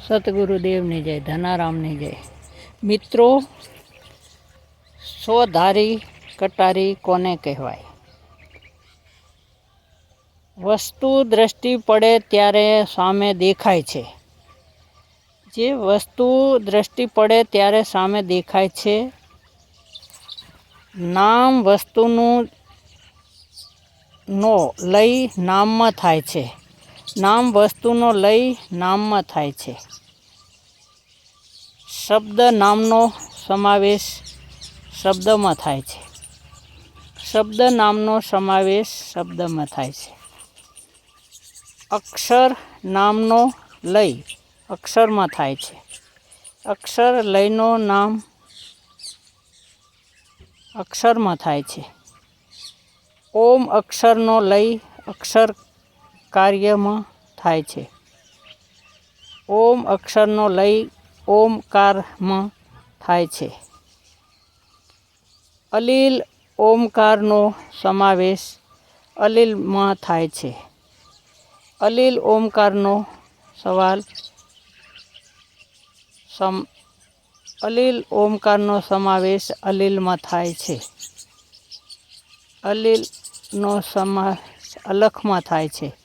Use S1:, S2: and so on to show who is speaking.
S1: સતગુરુદેવની જય, ધનારામની જય. મિત્રો, સોધારી કટારી કોને કહેવાય? વસ્તુ દ્રષ્ટિ પડે ત્યારે સામે દેખાય છે. જે વસ્તુ દ્રષ્ટિ પડે ત્યારે સામે દેખાય છે. નામ વસ્તુનું નો લય નામમાં થાય છે. નામ વસ્તુનો લય નામમાં થાય છે. શબ્દ નામનો સમાવેશ શબ્દમાં થાય છે. શબ્દ નામનો સમાવેશ શબ્દમાં થાય છે. અક્ષર નામનો લય અક્ષરમાં થાય છે. અક્ષર લયનો નામ અક્ષરમાં થાય છે. ઓમ અક્ષરનો લય અક્ષર કાર્યમાં થાય છે. ઓમ અક્ષરનો લય ઓમકારમાં થાય છે. અલીલ ઓમકારનો સમાવેશ અલીલમાં થાય છે. અલીલ ઓમકારનો અલીલ ઓમકારનો સમાવેશ અલીલમાં થાય છે. અલીલનો સમાવેશ અલખમાં થાય છે.